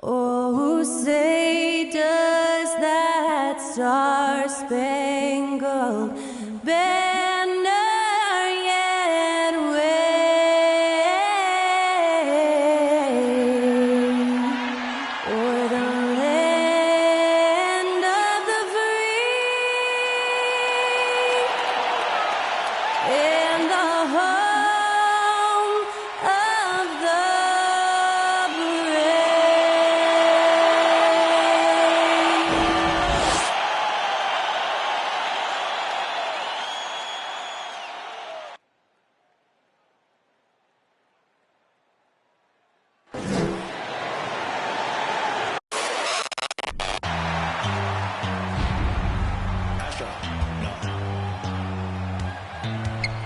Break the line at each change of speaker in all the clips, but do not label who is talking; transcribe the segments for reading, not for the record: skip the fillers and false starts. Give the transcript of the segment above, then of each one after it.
Oh, say does that star-spangled banner yet wave o'er the land of the free and the home of the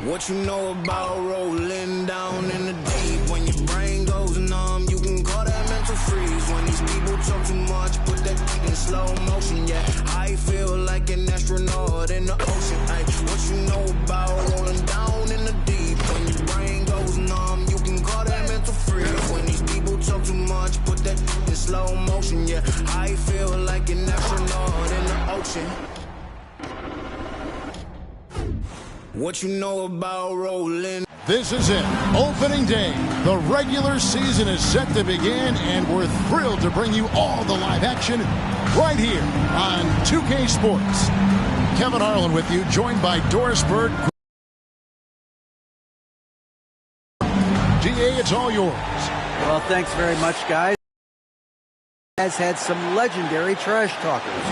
What you know about rolling down in the deep? When your brain goes numb, you can call that mental freeze. When these people talk too much, put that in slow motion. Yeah, I feel like an astronaut in the ocean. Ay, what you know about rolling down in the deep? When your brain goes numb, you can call that mental freeze. When these people talk too much, put that in slow motion. Yeah, I feel like an astronaut in the ocean. What you know about rolling?
This is it, opening day. The regular season is set to begin, and we're thrilled to bring you all the live action right here on 2K Sports. Kevin Harlan with you, joined by Doris Bird. GA, it's all yours.
Well, thanks very much, guys. Has had some legendary trash talkers.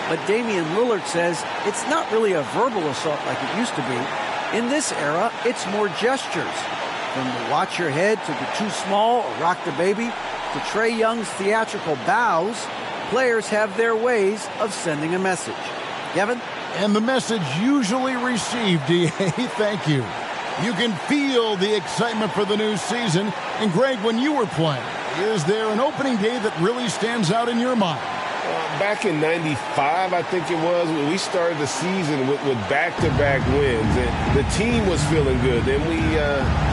But Damian Lillard says it's not really a verbal assault like it used to be. In this era, it's more gestures. From the watch your head to the too small or rock the baby to Trae Young's theatrical bows, players have their ways of sending a message. Kevin?
And the message usually received, DA, thank you. You can feel the excitement for the new season. And Greg, when you were playing, is there an opening day that really stands out in your mind?
Back in '95, I think it was, when we started the season with back-to-back wins, and the team was feeling good. Then we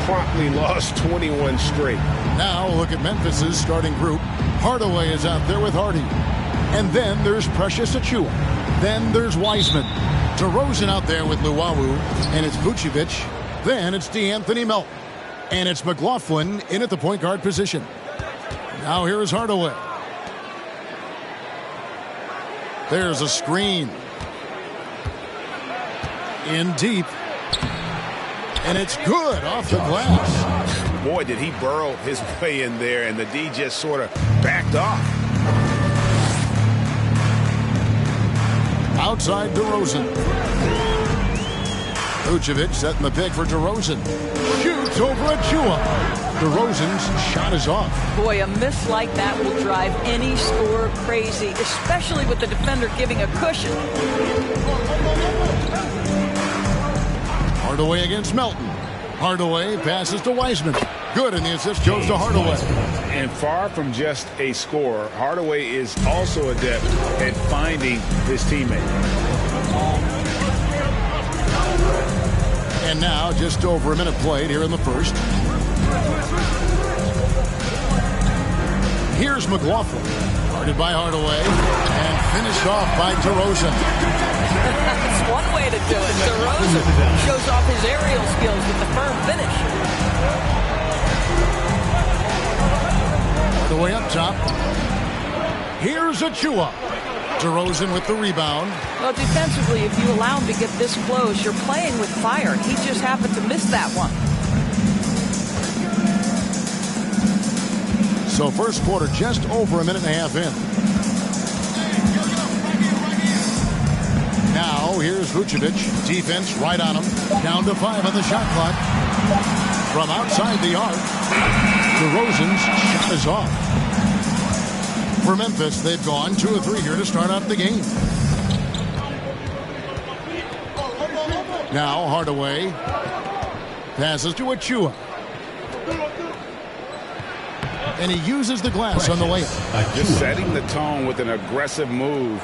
promptly lost 21 straight.
Now look at Memphis's starting group. Hardaway is out there with Hardy. And then there's Precious Achiuwa. Then there's Wiseman. DeRozan out there with Luwawu. And it's Vucevic. Then it's DeAnthony Melton. And it's McLaughlin in at the point guard position. Now here's Hardaway. There's a screen. In deep. And it's good off the glass.
Boy, did he burrow his way in there, and the D just sort of backed off.
Outside DeRozan. Vucevic setting the pick for DeRozan. Shoots over Achiuwa. DeRozan's shot is off.
Boy, a miss like that will drive any scorer crazy, especially with the defender giving a cushion.
Hardaway against Melton. Hardaway passes to Wiseman. Good, and the assist goes to Hardaway.
And far from just a scorer, Hardaway is also adept at finding his teammate.
And now, just over a minute played here in the first. Here's McLaughlin. Guarded by Hardaway. And finished off by DeRozan.
That's one way to do it. DeRozan shows off his aerial skills with the firm finish.
Hardaway up top. Here's Achiuwa. DeRozan with the rebound.
Well, defensively, if you allow him to get this close, you're playing with fire. He just happened to miss that one.
So first quarter just over a minute and a half in. Now here's Vucevic. Defense right on him. Down to 5 on the shot clock. From outside the arc, DeRozan's shot is off. For Memphis, they've gone 2 of 3 here to start out the game. Now Hardaway passes to Achiuwa. And he uses the glass on the layup.
Just setting the tone with an aggressive move.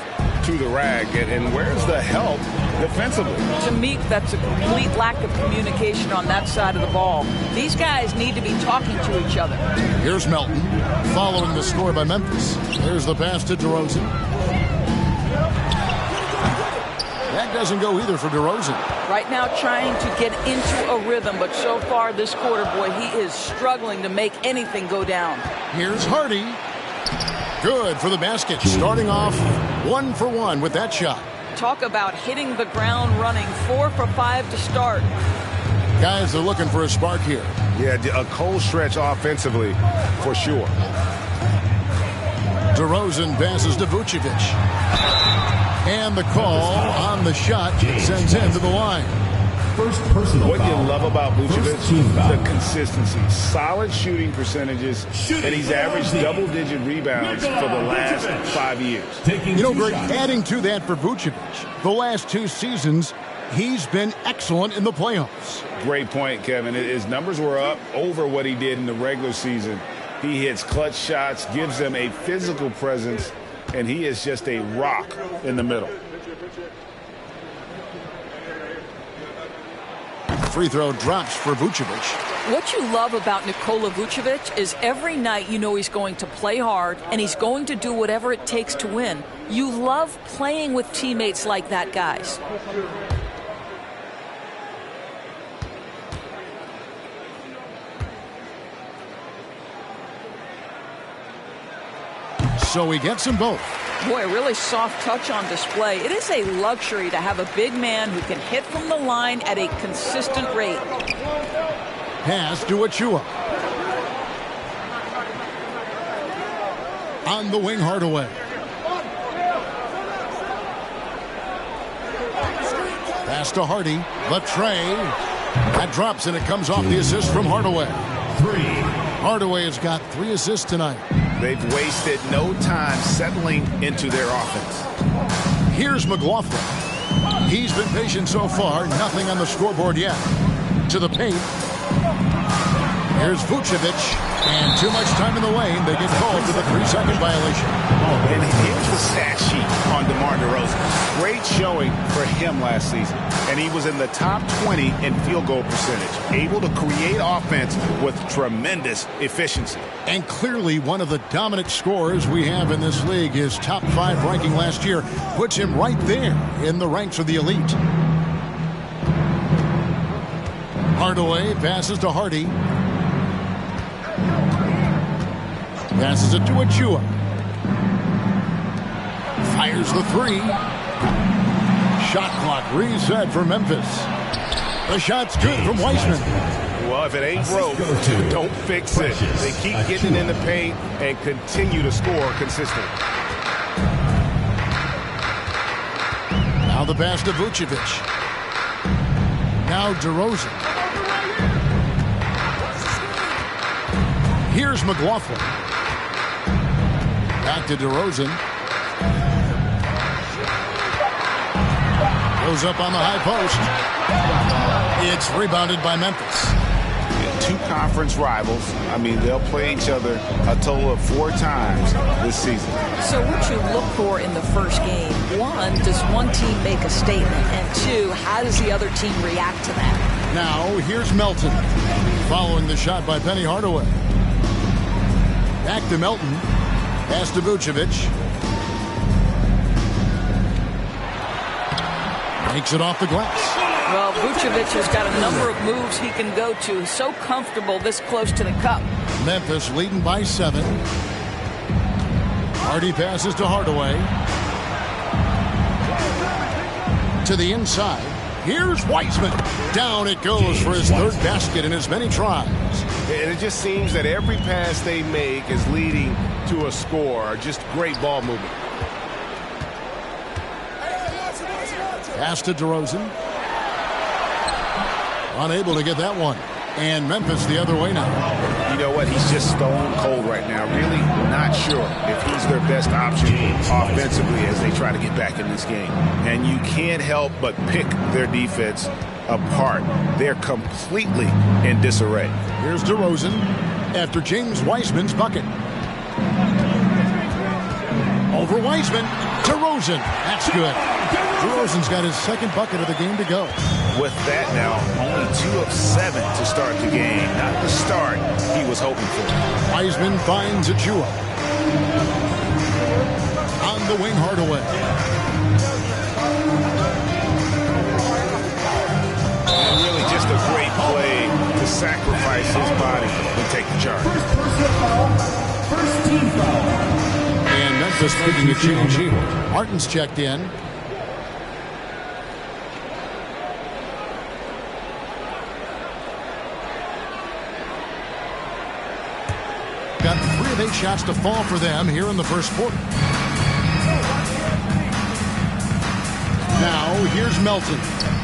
to the rack. And where's the help defensively?
To me, that's a complete lack of communication on that side of the ball. These guys need to be talking to each other.
Here's Melton following the score by Memphis. Here's the pass to DeRozan. That doesn't go either for DeRozan.
Right now trying to get into a rhythm, but so far this quarter, boy, he is struggling to make anything go down.
Here's Hardy. Good for the basket. Starting off 1 for 1 with that shot.
Talk about hitting the ground running. 4 for 5 to start.
Guys are looking for a spark here.
Yeah, a cold stretch offensively for sure.
DeRozan passes to Vucevic. And the call on the shot sends him to the line.
First personal
What you
foul.
love about Vucevic,
First team foul.
the consistency. Solid shooting percentages, and he's averaged double-digit rebounds for the last 5 years.
Taking
You know,
two
Greg,
shots.
adding to that for Vucevic, the last 2 seasons, he's been excellent in the playoffs.
Great point, Kevin. His numbers were up over what he did in the regular season. He hits clutch shots, gives them a physical presence, and he is just a rock in the middle.
Free throw drops for Vucevic.
What you love about Nikola Vucevic is every night you know he's going to play hard and he's going to do whatever it takes to win. You love playing with teammates like that, guys.
So he gets them both.
Boy, a really soft touch on display. It is a luxury to have a big man who can hit from the line at a consistent rate.
Pass to Achua. On the wing, Hardaway. Pass to Hardy. The tray. That drops, and it comes off the assist from Hardaway.
3.
Hardaway has got 3 assists tonight.
They've wasted no time settling into their offense.
Here's McLaughlin. He's been patient so far. Nothing on the scoreboard yet. To the paint. Here's Vucevic. And too much time in the lane. They get called for the 3-second violation.
And here's the stat sheet on DeMar DeRozan. Great showing for him last season. And he was in the top 20 in field goal percentage. Able to create offense with tremendous efficiency.
And clearly one of the dominant scorers we have in this league. His top 5 ranking last year puts him right there in the ranks of the elite. Hardaway passes to Hardy. Passes it to Achua. Fires the 3. Shot clock reset for Memphis. The shot's good from Weissman.
Well, if it ain't broke, don't fix it. They keep getting in the paint and continue to score consistently.
Now the pass to Vucevic. Now DeRozan. Here's McLaughlin. Back to DeRozan. Goes up on the high post. It's rebounded by Memphis.
Two conference rivals. I mean, they'll play each other a total of 4 times this season.
So what you look for in the first game, 1, does one team make a statement? And 2, how does the other team react to that?
Now here's Melton. Following the shot by Penny Hardaway. Back to Melton. Pass to Vucevic. Makes it off the glass.
Well, Vucevic has got a number of moves he can go to. He's so comfortable this close to the cup.
Memphis leading by 7. Hardy passes to Hardaway. To the inside. Here's Weissman. Down it goes for his 3rd basket in as many tries.
And it just seems that every pass they make is leading to a score. Just great ball movement.
Pass to DeRozan. Unable to get that one. And Memphis the other way now.
You know what? He's just stone cold right now. Really not sure if he's their best option offensively as they try to get back in this game. And you can't help but pick their defense apart. They're completely in disarray.
Here's DeRozan after James Weissman's bucket. over Wiseman. DeRozan. That's good. DeRozan's got his second bucket of the game to go.
With that now, only 2 of 7 to start the game. Not the start he was hoping for.
Wiseman finds Achua. On the wing, Hardaway.
And really just a great play to sacrifice his body and take the charge.
First team foul.
And Memphis making a change here. Martin's checked in. Got 3 of 8 shots to fall for them here in the first quarter. Now, here's Melton.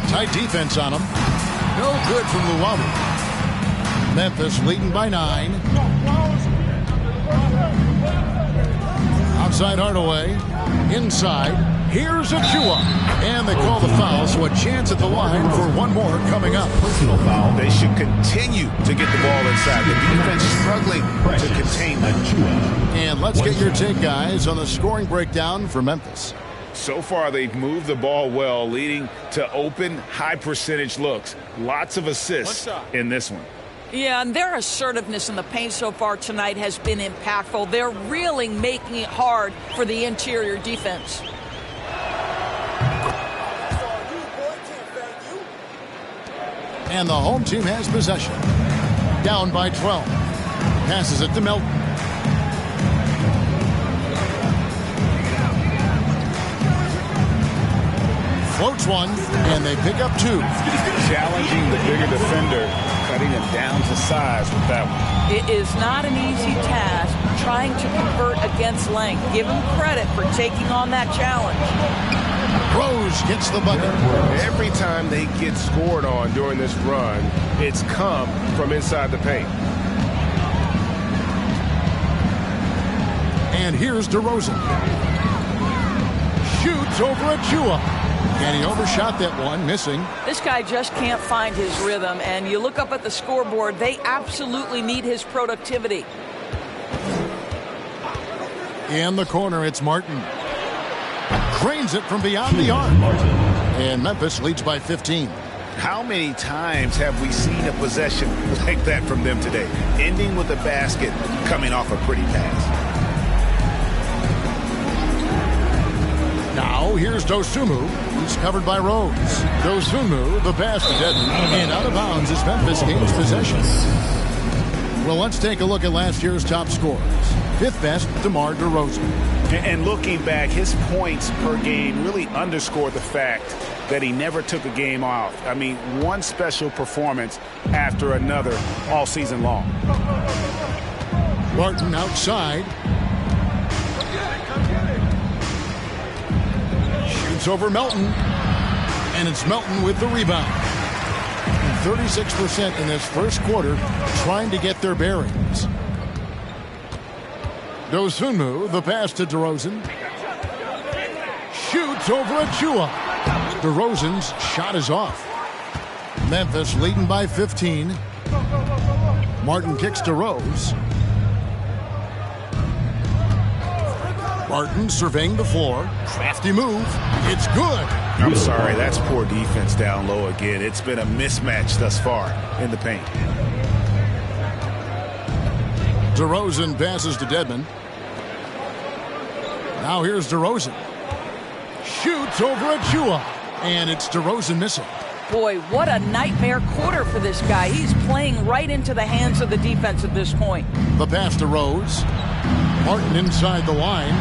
Tight defense on him. No good from Luwawu. Memphis leading by 9. Outside Hardaway. Inside. Here's Achua. And they call the foul, so a chance at the line for one more coming up.
Personal foul.
They should continue to get the ball inside. The defense struggling to contain them.
And let's get your take, guys, on the scoring breakdown for Memphis.
So far, they've moved the ball well, leading to open, high-percentage looks. Lots of assists in this one.
Yeah, and their assertiveness in the paint so far tonight has been impactful. They're really making it hard for the interior defense.
And the home team has possession. Down by 12. Passes it to Melton. Floats one, and they pick up 2.
Challenging the bigger defender, cutting him down to size with that one.
It is not an easy task trying to convert against length. Give him credit for taking on that challenge.
Rose gets the bucket.
Every time they get scored on during this run, it's come from inside the paint.
And here's DeRozan. Shoots over Achua. And he overshot that one, missing.
This guy just can't find his rhythm, and you look up at the scoreboard, they absolutely need his productivity.
In the corner, it's Martin. Cranes it from beyond the arc. And Memphis leads by 15.
How many times have we seen a possession like that from them today? Ending with a basket, coming off a pretty pass.
Now, here's Dosunmu. He's covered by Rose. Dosunmu, the pass to Dedmon. And out of bounds as Memphis gains possession. Well, let's take a look at last year's top scorers. 5th best, DeMar DeRozan.
And looking back, his points per game really underscore the fact that he never took a game off. I mean, one special performance after another all season long.
Martin outside. Shoots over Melton. And it's Melton with the rebound. 36% in this first quarter trying to get their bearings. Dosunmu, the pass to DeRozan. Shoots over Achua. DeRozan's shot is off. Memphis leading by 15. Martin kicks to Rose. Martin surveying the floor. Crafty move. It's good.
I'm sorry, that's poor defense down low again. It's been a mismatch thus far in the paint.
DeRozan passes to Dedmon. Now here's DeRozan. Shoots over Achua. And it's DeRozan missing.
Boy, what a nightmare quarter for this guy. He's playing right into the hands of the defense at this point.
The pass to Rose. Martin inside the line.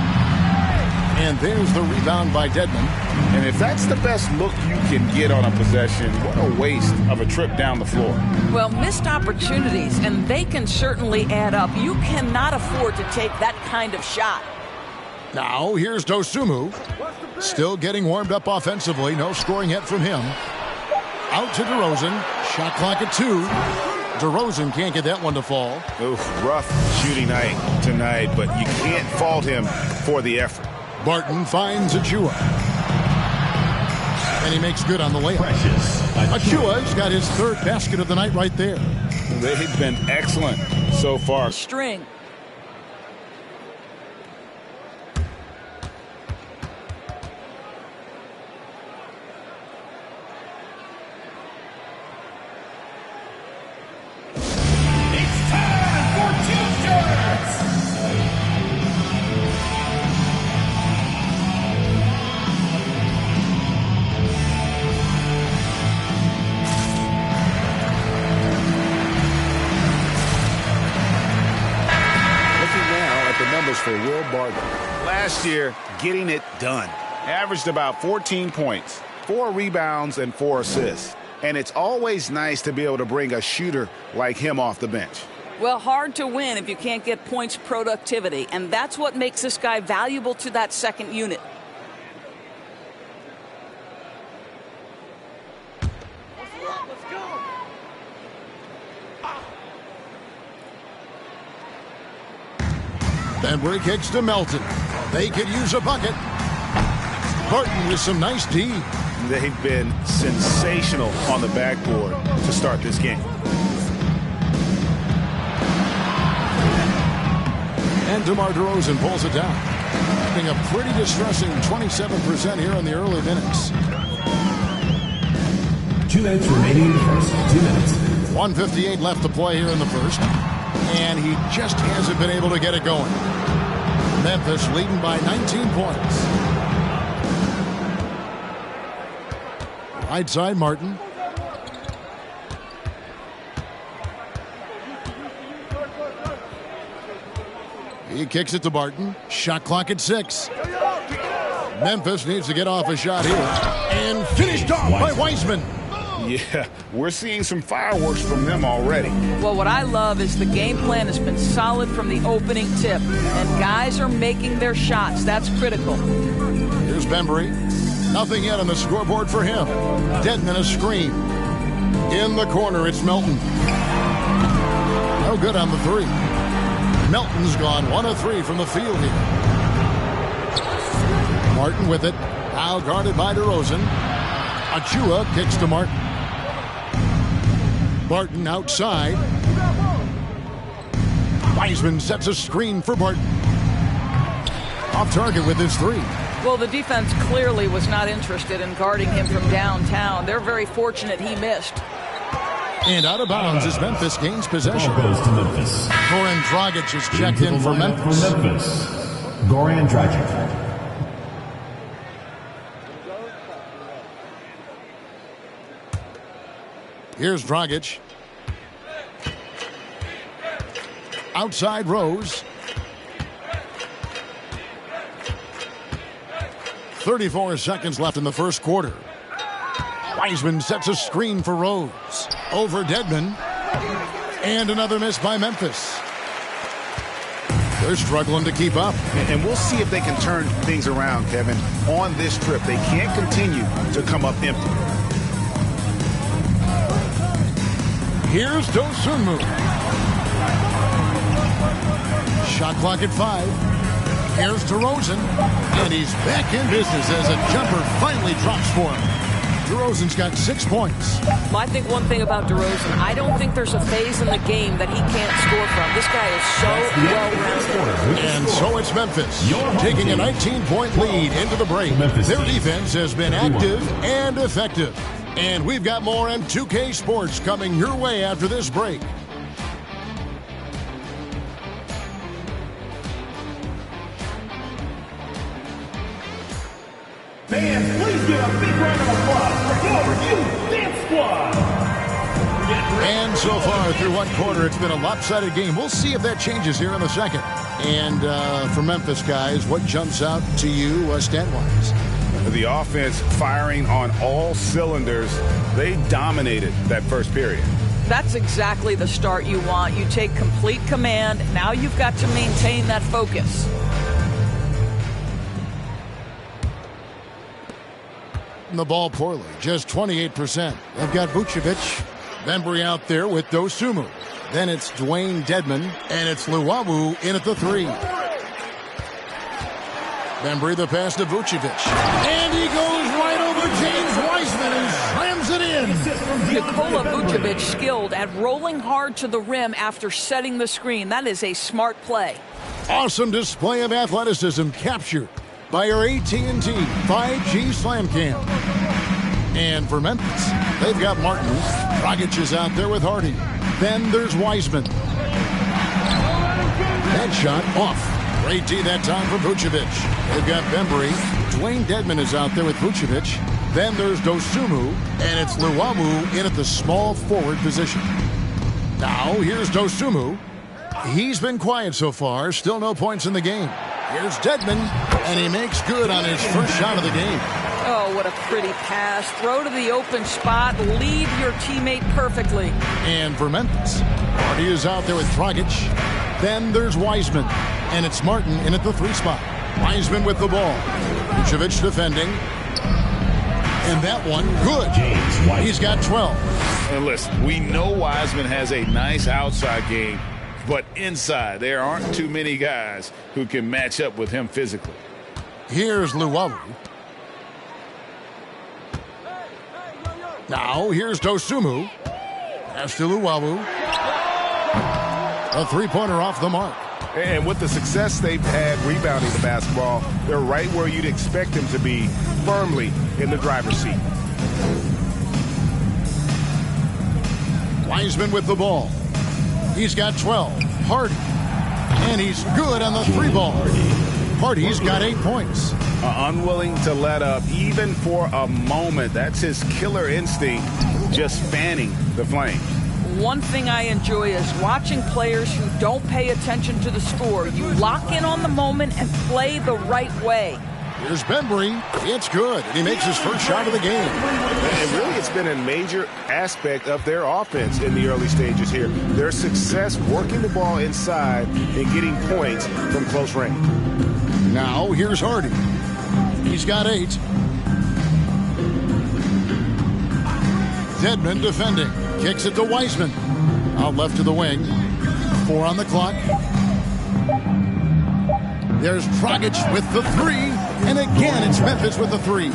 And there's the rebound by Dedmon.
And if that's the best look you can get on a possession, what a waste of a trip down the floor.
Well, missed opportunities, and they can certainly add up. You cannot afford to take that kind of shot.
Now, here's Dosunmu. Still getting warmed up offensively. No scoring yet from him. Out to DeRozan. Shot clock at 2. DeRozan can't get that one to fall.
Oof, rough shooting night tonight, but you can't fault him for the effort.
Barton finds Achua. And he makes good on the layup. Achua's got his 3rd basket of the night right there.
They've been excellent so far.
String.
for Will Barton. Last year, getting it done. Averaged about 14 points, 4 rebounds, and 4 assists. And it's always nice to be able to bring a shooter like him off the bench.
Well, hard to win if you can't get points productivity, and that's what makes this guy valuable to that second unit.
Bembry kicks to Melton. They could use a bucket. Barton with some nice D.
They've been sensational on the backboard to start this game.
And DeMar DeRozan pulls it down. Having a pretty distressing 27% here in the early minutes.
2 minutes remaining in the first. 2 minutes.
1:58 left to play here in the first. And he just hasn't been able to get it going. Memphis leading by 19 points. Right side, Martin. He kicks it to Barton. Shot clock at 6. Memphis needs to get off a shot here. And finished off by Wiseman.
Yeah, we're seeing some fireworks from them already.
Well, what I love is the game plan has been solid from the opening tip, and guys are making their shots. That's critical.
Here's Bembry. Nothing yet on the scoreboard for him. Dedmon a screen. In the corner, it's Melton. No good on the 3. Melton's gone 1 of 3 from the field here. Martin with it. Now guarded by DeRozan. Achua kicks to Martin. Barton outside. Wiseman sets a screen for Barton. Off target with his 3.
Well, the defense clearly was not interested in guarding him from downtown. They're very fortunate he missed.
And out of bounds as Memphis gains possession.
Ball goes to Memphis.
Goran Dragic is checked in for Memphis.
Goran Dragic.
Here's Dragic. Outside Rose. 34 seconds left in the first quarter. Wiseman sets a screen for Rose. Over Dedmon. And another miss by Memphis. They're struggling to keep up.
And we'll see if they can turn things around, Kevin. On this trip, they can't continue to come up empty.
Here's Dosunmu. Shot clock at 5. Here's DeRozan. And he's back in business as a jumper finally drops for him. DeRozan's got 6 points.
Well, I think one thing about DeRozan, I don't think there's a phase in the game that he can't score from. This guy is so well-rounded.
And so it's Memphis taking a 19-point lead into the break. Their defense has been active and effective. And we've got more M2K Sports coming your way after this break.
Fans, please give a big round of applause for your Youth Dance Squad.
And so far through one quarter, it's been a lopsided game. We'll see if that changes here in the second. And for Memphis guys, what jumps out to you stat-wise?
The offense firing on all cylinders. They dominated that first period.
That's exactly the start you want. You take complete command. Now you've got to maintain that focus.
The ball poorly, just 28%. They've got Vucevic. Bembry out there with Dosunmu. Then it's Dwayne Dedmon, and it's Luwawu in at the 3. Bembry the pass to Vucevic. And he goes right over James Wiseman and slams it in.
Nikola Vucevic skilled at rolling hard to the rim after setting the screen. That is a smart play.
Awesome display of athleticism captured by our AT&T 5G Slam Cam. And for Memphis, they've got Martin. Dragic is out there with Hardy. Then there's Wiseman. That shot off. Great D that time for Vucevic. They've got Bembry. Dwayne Dedmon is out there with Vucevic. Then there's Dosunmu, and it's Luwawu in at the small forward position. Now here's Dosunmu. He's been quiet so far. Still no points in the game. Here's Dedmon, and he makes good on his first shot of the game.
Oh, what a pretty pass. Throw to the open spot. Lead your teammate perfectly.
And for Memphis, Hardy is out there with Dragic. Then there's Wiseman, and it's Martin in at the 3 spot. Wiseman with the ball. Vucevic defending. And that one, good. He's got 12.
And listen, we know Wiseman has a nice outside game, but inside, there aren't too many guys who can match up with him physically.
Here's Luwawu. Now, here's Dosunmu. Pass to Luwawu. A 3-pointer off the mark.
And with the success they've had rebounding the basketball, they're right where you'd expect them to be, firmly in the driver's seat.
Wiseman with the ball. He's got 12. Hardy. And he's good on the 3 ball. Hardy's got 8 points.
Unwilling to let up, even for a moment. That's his killer instinct, just fanning the flames.
One thing I enjoy is watching players who don't pay attention to the score. You lock in on the moment and play the right way.
Here's Bembry. It's good. He makes his first shot of the game.
And really, it's been a major aspect of their offense in the early stages here. Their success working the ball inside and getting points from close range.
Now, here's Hardy. He's got 8. Dedmon defending. Kicks it to Wiseman. Out left to the wing. 4 on the clock. There's Dragic with the 3. And again, it's Memphis with the 3.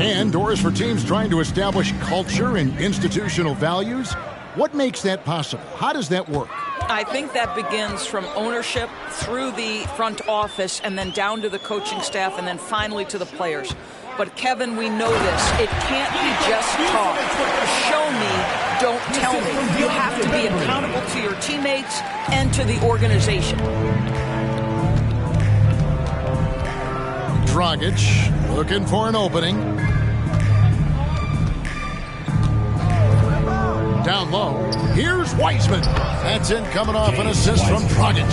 And doors for teams trying to establish culture and institutional values. What makes that possible? How does that work?
I think that begins from ownership through the front office and then down to the coaching staff and then finally to the players. But, Kevin, we know this. It can't be just talk. Show me, don't tell me. You have to be accountable to your teammates and to the organization.
Dragic looking for an opening. Down low. Here's Wiseman. That's in coming off an assist from Dragic.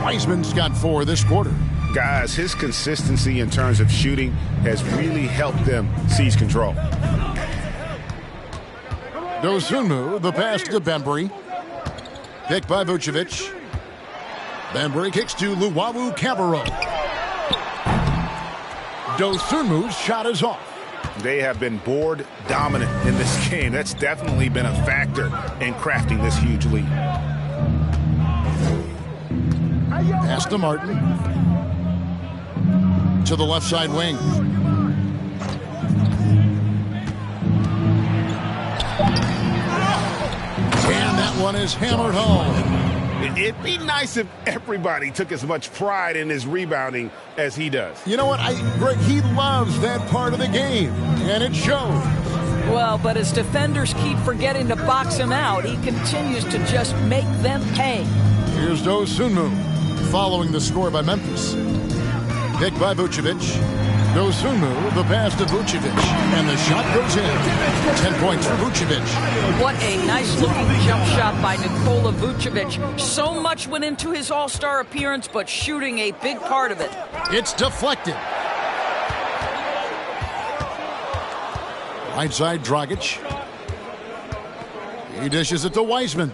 Wiseman's got 4 this quarter.
Guys, his consistency in terms of shooting has really helped them seize control.
Dosunmu, the pass to Bembry. Picked by Vucevic. Bembry kicks to Luwawu-Cabarrot. Dosunmu's shot is off.
They have been board dominant in this game. That's definitely been a factor in crafting this huge lead.
Pass to Martin. To the left side wing. And that one is hammered home.
It'd be nice if everybody took as much pride in his rebounding as he does.
You know what, Greg, he loves that part of the game, and it shows.
Well, but as defenders keep forgetting to box him out, he continues to just make them pay.
Here's Dosunmu, following the score by Memphis. Picked by Vucevic. Dosunmu, the pass to Vucevic. And the shot goes in. 10 points for Vucevic.
What a nice-looking jump shot by Nikola Vucevic. So much went into his All-Star appearance, but shooting a big part of it.
It's deflected. Right side, Dragic. He dishes it to Wiseman.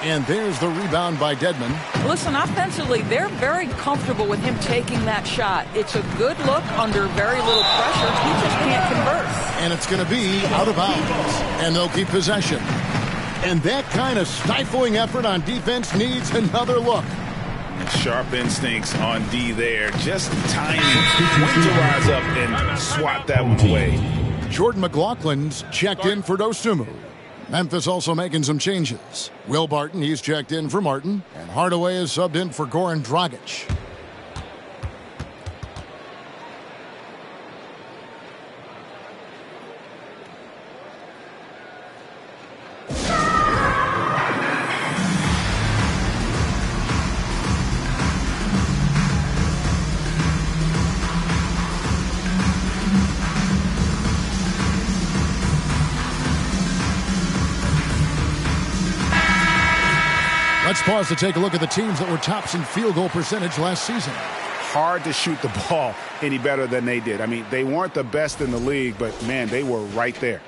And there's the rebound by Dedmon.
Listen, offensively, they're very comfortable with him taking that shot. It's a good look under very little pressure. He just can't convert.
And it's going to be out of bounds. And they'll keep possession. And that kind of stifling effort on defense needs another look.
Sharp instincts on D there. Just timing when to rise up and swat that one away.
Jordan McLaughlin's checked in for Dosunmu. Memphis also making some changes. Will Barton, he's checked in for Martin. And Hardaway is subbed in for Goran Dragic. pause to take a look at the teams that were tops in field goal percentage last season.
Hard to shoot the ball any better than they did. I mean, they weren't the best in the league, but, man, they were right there.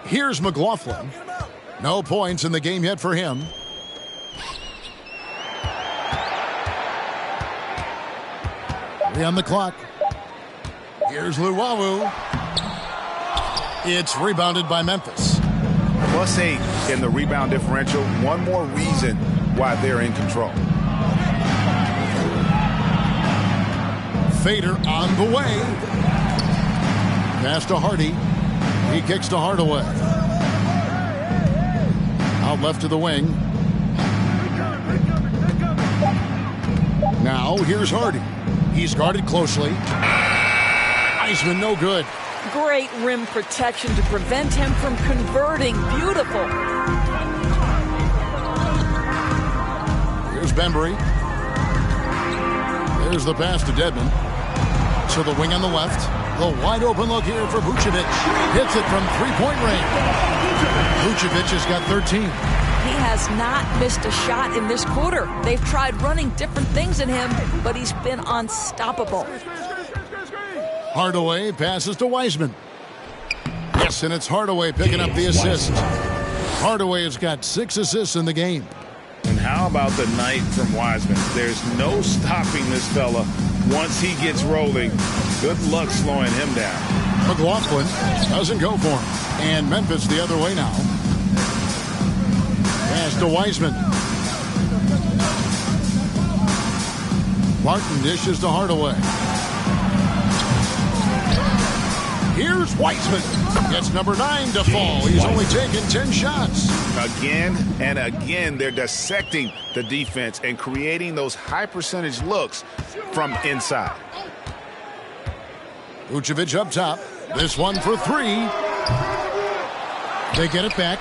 Here's McLaughlin. No points in the game yet for him. On the clock. Here's Luwawu. It's rebounded by Memphis.
+8 in the rebound differential. One more reason why they're in control.
Fader on the way. Pass to Hardy. He kicks to Hardaway. Out left to the wing. Now here's Hardy. He's guarded closely. Wiseman no good.
Great rim protection to prevent him from converting. Beautiful.
Here's Bembry. There's the pass to Dedmon. To the wing on the left. The wide open look here for Vucevic. Hits it from three-point range. Vucevic has got 13.
He has not missed a shot in this quarter. They've tried running different things in him, but he's been unstoppable.
Hardaway passes to Wiseman. Yes, and it's Hardaway picking up the assist. Hardaway has got 6 assists in the game.
And how about the night from Wiseman? There's no stopping this fella once he gets rolling. Good luck slowing him down.
McLaughlin doesn't go for him. And Memphis the other way now. Pass to Wiseman. Martin dishes to Hardaway. Here's Wiseman. Gets number 9 to fall. He's only taken 10 shots.
Again and again, they're dissecting the defense and creating those high percentage looks from inside.
Vucevic up top. This one for 3. They get it back.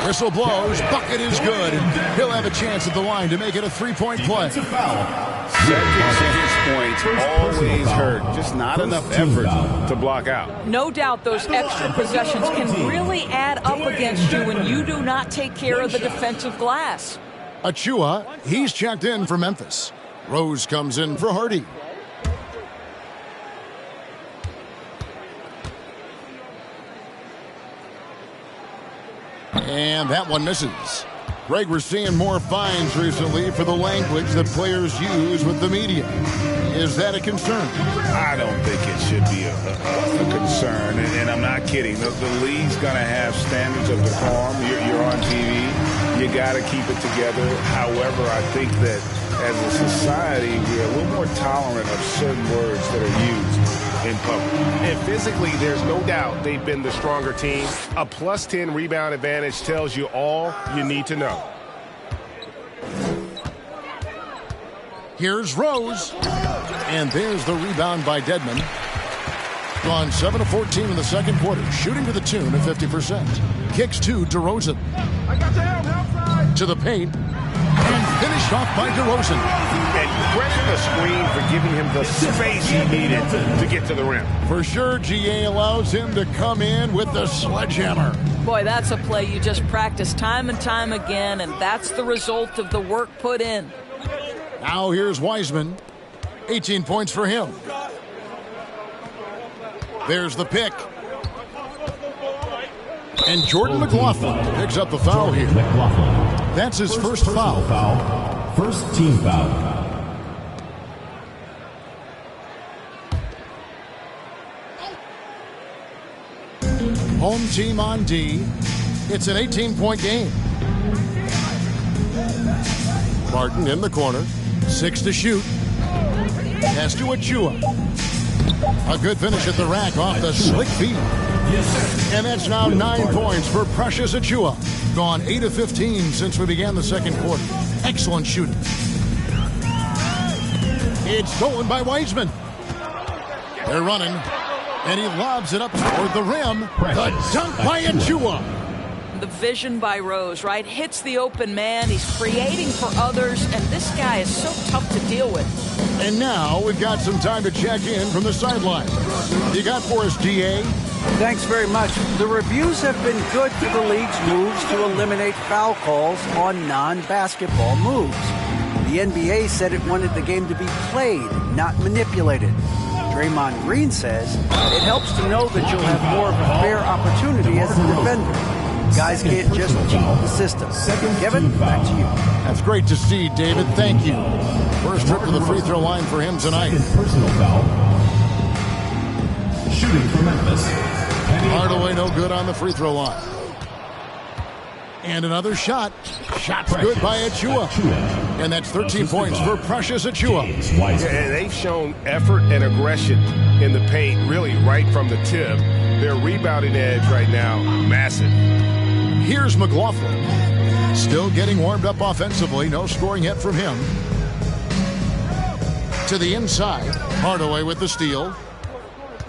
Whistle blows. Bucket is good. And he'll have a chance at the line to make it a 3-point play.
Second chance points always hurt. Just not enough effort to block out.
No doubt those extra possessions can really add up against you when you do not take care of the defensive glass.
Achua, he's checked in for Memphis. Rose comes in for Hardy. And that one misses. Greg, we're seeing more fines recently for the language that players use with the media. Is that a concern?
I don't think it should be a concern, and I'm not kidding. The league's going to have standards of decorum. You're on TV. You got to keep it together. However, I think that as a society, we're a little more tolerant of certain words that are used in public.
And physically, there's no doubt they've been the stronger team. A +10 rebound advantage tells you all you need to know.
Here's Rose. And there's the rebound by Dedmon. Gone 7 of 14 in the second quarter, shooting to the tune of 50%. Kicks to DeRozan. To the paint. And finished off by DeRozan.
And credit the screen for giving him the space he needed to get to the rim.
For sure, GA allows him to come in with the sledgehammer.
Boy, that's a play you just practice time and time again, and that's the result of the work put in.
Now here's Wiseman. 18 points for him. There's the pick. And Jordan McLaughlin picks up the foul here. That's his first foul.
First team foul.
Home team on D. It's an 18-point game. Martin in the corner. 6 to shoot. Pass to Achua. A good finish at the rack off the slick feet. And that's now 9 points for Precious Achua. Gone 8 of 15 since we began the second quarter. Excellent shooting. It's stolen by Wiseman. They're running. And he lobs it up toward the rim. The dunk by Achua.
the vision by Rose, right? Hits the open man. He's creating for others, and this guy is so tough to deal with.
And now we've got some time to check in from the sideline. You got for us, DA?
Thanks very much. The reviews have been good for the league's moves to eliminate foul calls on non-basketball moves. The NBA said it wanted the game to be played, not manipulated. Draymond Green says it helps to know that you'll have more of a fair opportunity as a defender. Guys can't just cheat the system. Kevin, back to you.
That's great to see, David. Thank you. First trip to the free throw line for him tonight.
Personal foul. Shooting for Memphis.
Hardaway no good on the free throw line. And another shot. Shot's good by Achua. And that's 13 points for Precious Achua.
Yeah, they've shown effort and aggression in the paint, really right from the tip. Their rebounding edge right now, massive.
Here's McLaughlin. Still getting warmed up offensively. No scoring yet from him. To the inside. Hardaway with the steal.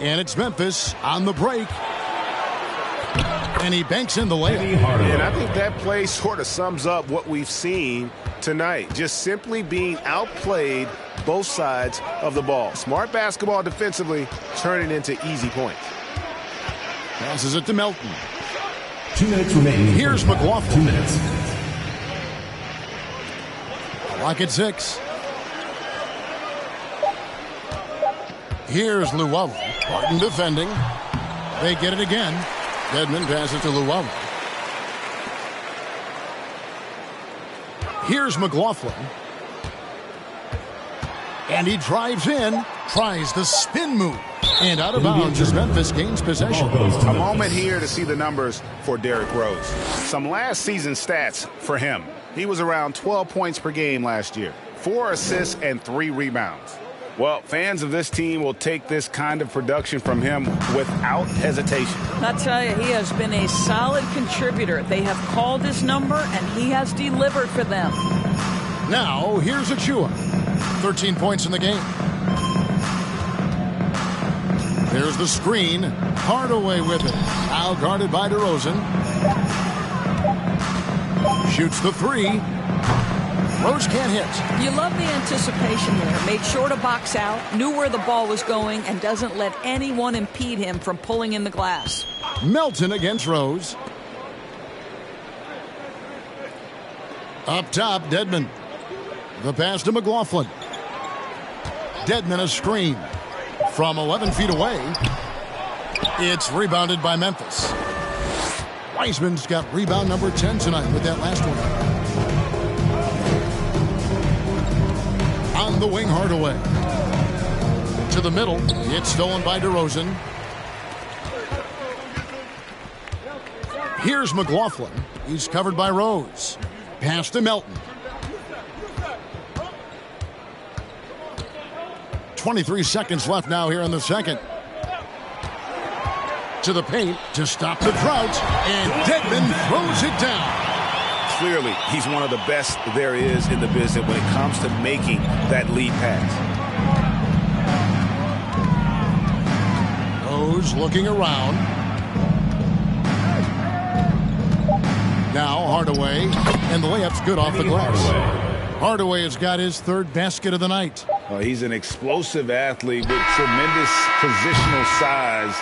And it's Memphis on the break. And he banks in the layup.
And I think that play sort of sums up what we've seen tonight. Just simply being outplayed both sides of the ball. Smart basketball defensively, turning into easy points.
Passes it to Melton.
2 minutes remaining.
Here's McLaughlin.
2 minutes.
Clock at 6. Here's Luwawu. Barton defending. They get it again. Dedmon passes to Luwawu. Here's McLaughlin. And he drives in. Tries the spin move. And out of bounds as Memphis gains possession.
A moment here to see the numbers for Derrick Rose. Some last season stats for him. He was around 12 points per game last year. 4 assists and 3 rebounds. Well, fans of this team will take this kind of production from him without hesitation.
I'll tell you, he has been a solid contributor. They have called his number, and he has delivered for them.
Now, here's Achua. 13 points in the game. There's the screen. Hardaway with it. Now guarded by DeRozan. Shoots the 3. Rose can't hit.
You love the anticipation there. Made sure to box out, knew where the ball was going, and doesn't let anyone impede him from pulling in the glass.
Melton against Rose. Up top, Dedmon. The pass to McLaughlin. Dedmon a screen. From 11 feet away. It's rebounded by Memphis. Wiseman's got rebound number 10 tonight with that last one. On the wing, Hardaway. To the middle. It's stolen by DeRozan. Here's McLaughlin. He's covered by Rose. Pass to Melton. 23 seconds left now here in the second. To the paint to stop the drought. And Dedmon throws it down.
Clearly, he's one of the best there is in the business when it comes to making that lead pass.
Rose looking around. Now Hardaway, and the layup's good off the glass. Hardaway has got his 3rd basket of the night.
He's an explosive athlete with tremendous positional size.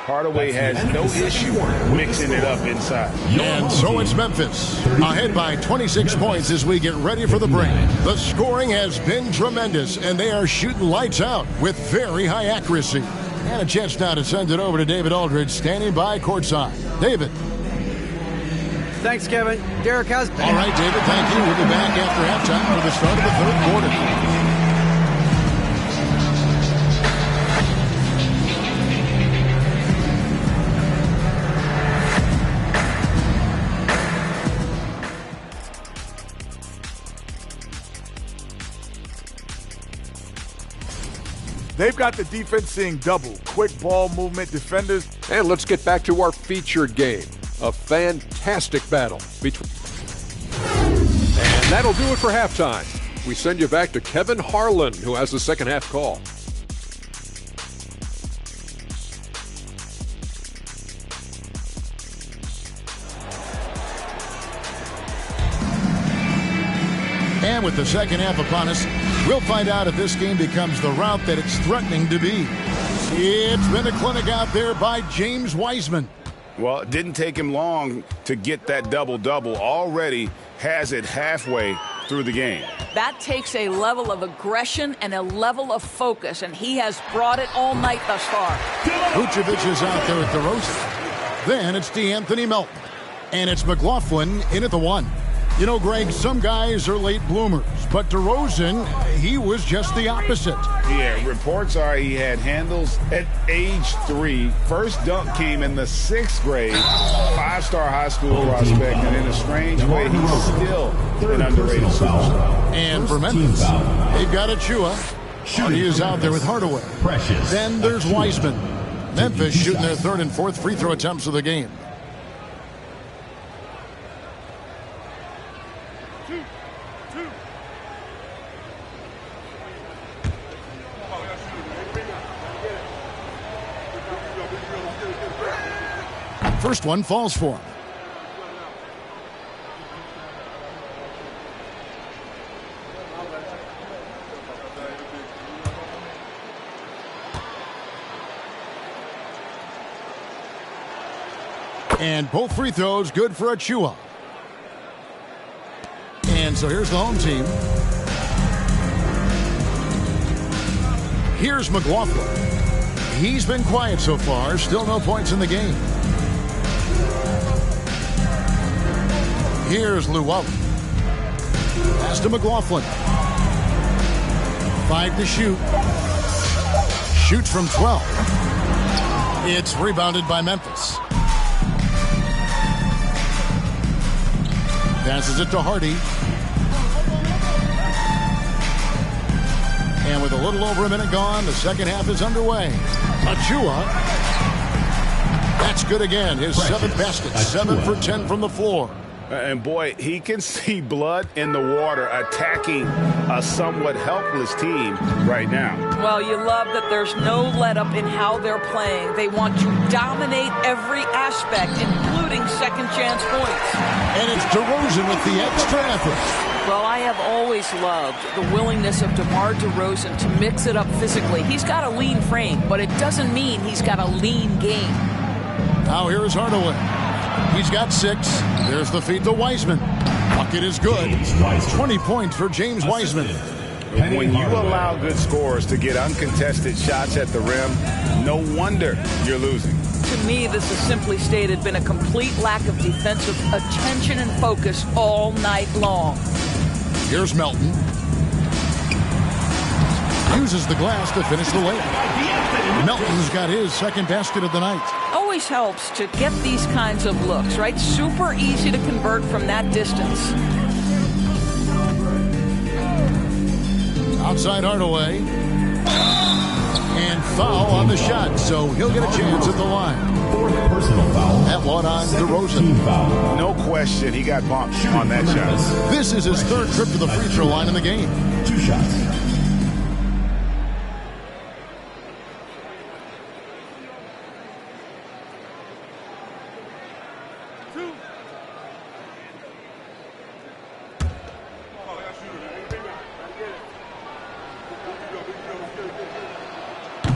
Hardaway has no issue mixing it up inside.
And so it's Memphis, ahead by 26 points as we get ready for the break. The scoring has been tremendous, and they are shooting lights out with very high accuracy. And a chance now to send it over to David Aldridge, standing by courtside. David.
Thanks, Kevin. Derek, how's...
All right, David, thank you. We'll be back after halftime for the start of the 3rd quarter.
They've got the defense seeing double. Quick ball movement, defenders.
And let's get back to our featured game. A fantastic battle between... And that'll do it for halftime. We send you back to Kevin Harlan, who has the second half call.
And with the second half upon us, we'll find out if this game becomes the route that it's threatening to be. It's been a clinic out there by James Wiseman.
Well, it didn't take him long to get that double-double. Already has it halfway through the game.
That takes a level of aggression and a level of focus, and he has brought it all night thus far.
Vucevic is out there at DeRozan. Then it's DeAnthony Melton. And it's McLaughlin in at the 1. You know, Greg, some guys are late bloomers, but DeRozan, he was just the opposite.
Yeah, reports are he had handles at age 3. First dunk came in the 6th grade. 5-star high school prospect, and in a strange way, he's still an underrated superstar.
And for Memphis, they've got Achua. He is out there with Hardaway. Then there's Wiseman. Memphis shooting their 3rd and 4th free throw attempts of the game. First one falls for him. And both free throws good for Achua. And so here's the home team. Here's McLaughlin. He's been quiet so far. Still no points in the game. Here's Luwawu. Pass to McLaughlin. 5 to shoot. Shoots from 12. It's rebounded by Memphis. Passes it to Hardy. And with a little over a minute gone, the second half is underway. Achua. That's good again. His 7th basket. 7 for 10 from the floor.
And boy, he can see blood in the water attacking a somewhat helpless team right now.
Well, you love that there's no let-up in how they're playing. They want to dominate every aspect, including second chance points.
And it's DeRozan with the extra effort.
Well, I have always loved the willingness of DeMar DeRozan to mix it up physically. He's got a lean frame, but it doesn't mean he's got a lean game.
Now here is Hardaway. He's got 6. There's the feed to Wiseman. Bucket is good. 20 points for James Wiseman.
When you allow good scorers to get uncontested shots at the rim, no wonder you're losing.
To me, this has simply stated been a complete lack of defensive attention and focus all night long.
Here's Melton. Uses the glass to finish the layup. Melton's got his 2nd basket of the night.
Always helps to get these kinds of looks, right? Super easy to convert from that distance.
Outside Hardaway. And foul on the shot, so he'll get a chance at the line.
4th personal foul.
That one on DeRozan.
No question, he got bumped on that shot.
This is his 3rd trip to the free throw line in the game.
2 shots.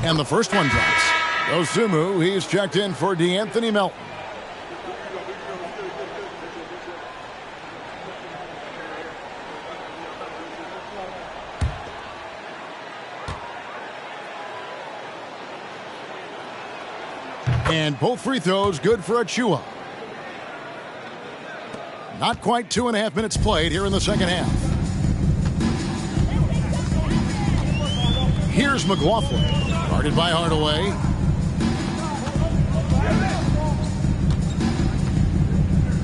And the first one drops. Osumu, he's checked in for DeAnthony Melton. And both free throws good for Achua. Not quite 2.5 minutes played here in the second half. Here's McLaughlin. Guarded by Hardaway.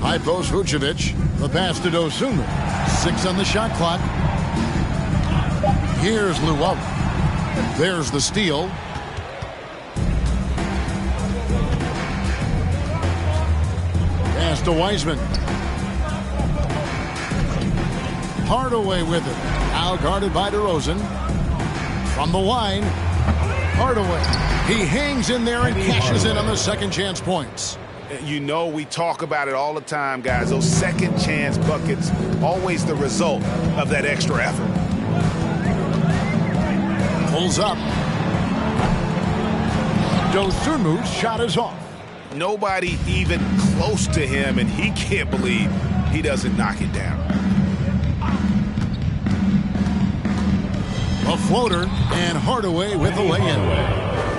High post Vucevic. The pass to Osumu. 6 on the shot clock. Here's Luwawu. There's the steal. Pass to Wiseman. Hardaway with it. Now guarded by DeRozan. From the line. Hardaway. He hangs in there and cashes in on the second chance points.
You know, we talk about it all the time, guys. Those second chance buckets, always the result of that extra effort.
Pulls up. Dosunmu's shot is off.
Nobody even close to him, and he can't believe he doesn't knock it down.
A floater, and Hardaway with a lay-in.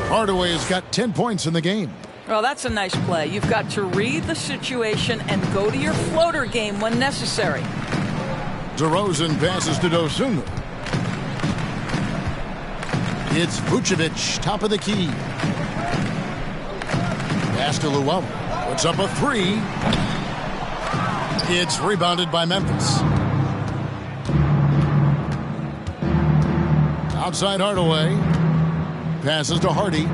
Hardaway has got 10 points in the game.
Well, that's a nice play. You've got to read the situation and go to your floater game when necessary.
DeRozan passes to Dosunmu. It's Vucevic, top of the key. Pass to Luwawu. Puts up a three. It's rebounded by Memphis. Outside Hardaway. Passes to Hardy.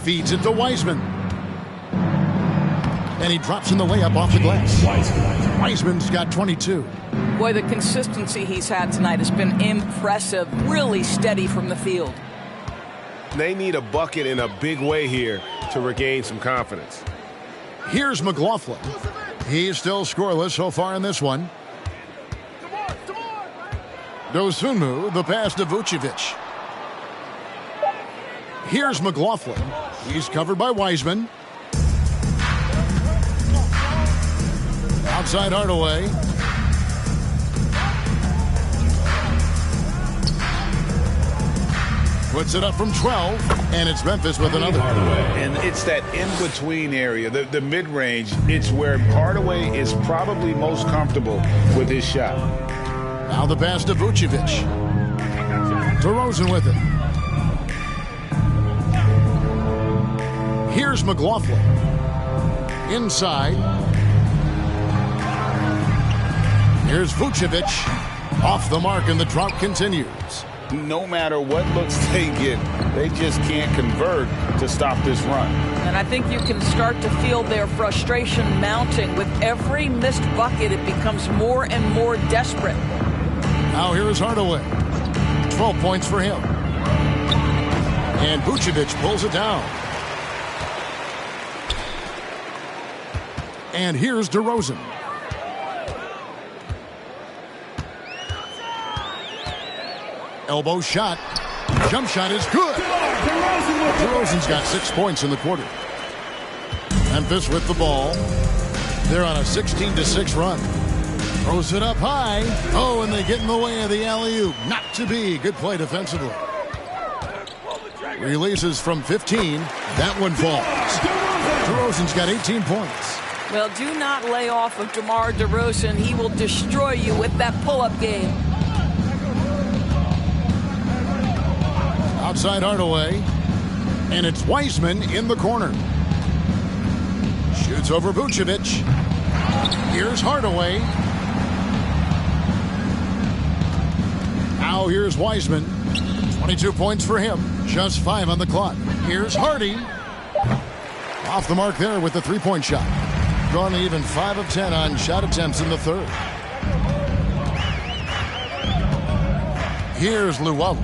Feeds it to Wiseman. And he drops in the layup off the glass. Wiseman's got 22.
Boy, the consistency he's had tonight has been impressive. Really steady from the field.
They need a bucket in a big way here to regain some confidence.
Here's McLaughlin. He's still scoreless so far in this one. Dosunmu, the pass to Vucevic. Here's McLaughlin. He's covered by Wiseman. Outside Hardaway. Puts it up from 12, and it's Memphis with another.
And it's that in-between area, the mid-range. It's where Hardaway is probably most comfortable with his shot.
Now the pass to Vucevic. DeRozan with it. Here's McLaughlin. Inside. Here's Vucevic. Off the mark, and the drought continues.
No matter what looks they get, they just can't convert to stop this run.
And I think you can start to feel their frustration mounting. With every missed bucket, it becomes more and more desperate.
Now here is Hardaway. 12 points for him. And Vucevic pulls it down. And here's DeRozan. Elbow shot. Jump shot is good. DeRozan's got 6 points in the quarter. Memphis with the ball. They're on a 16-6 run. Throws it up high. Oh, and they get in the way of the alley-oop. Not to be. Good play defensively. Releases from 15. That one falls. DeRozan's got 18 points.
Well, do not lay off of DeMar DeRozan. He will destroy you with that pull-up game.
Outside Hardaway. And it's Wiseman in the corner. Shoots over Vucevic. Here's Hardaway. Now here's Wiseman. 22 points for him. Just 5 on the clock. Here's Hardy. Off the mark there with the three-point shot. Gone to even 5 of 10 on shot attempts in the third. Here's Luwawu.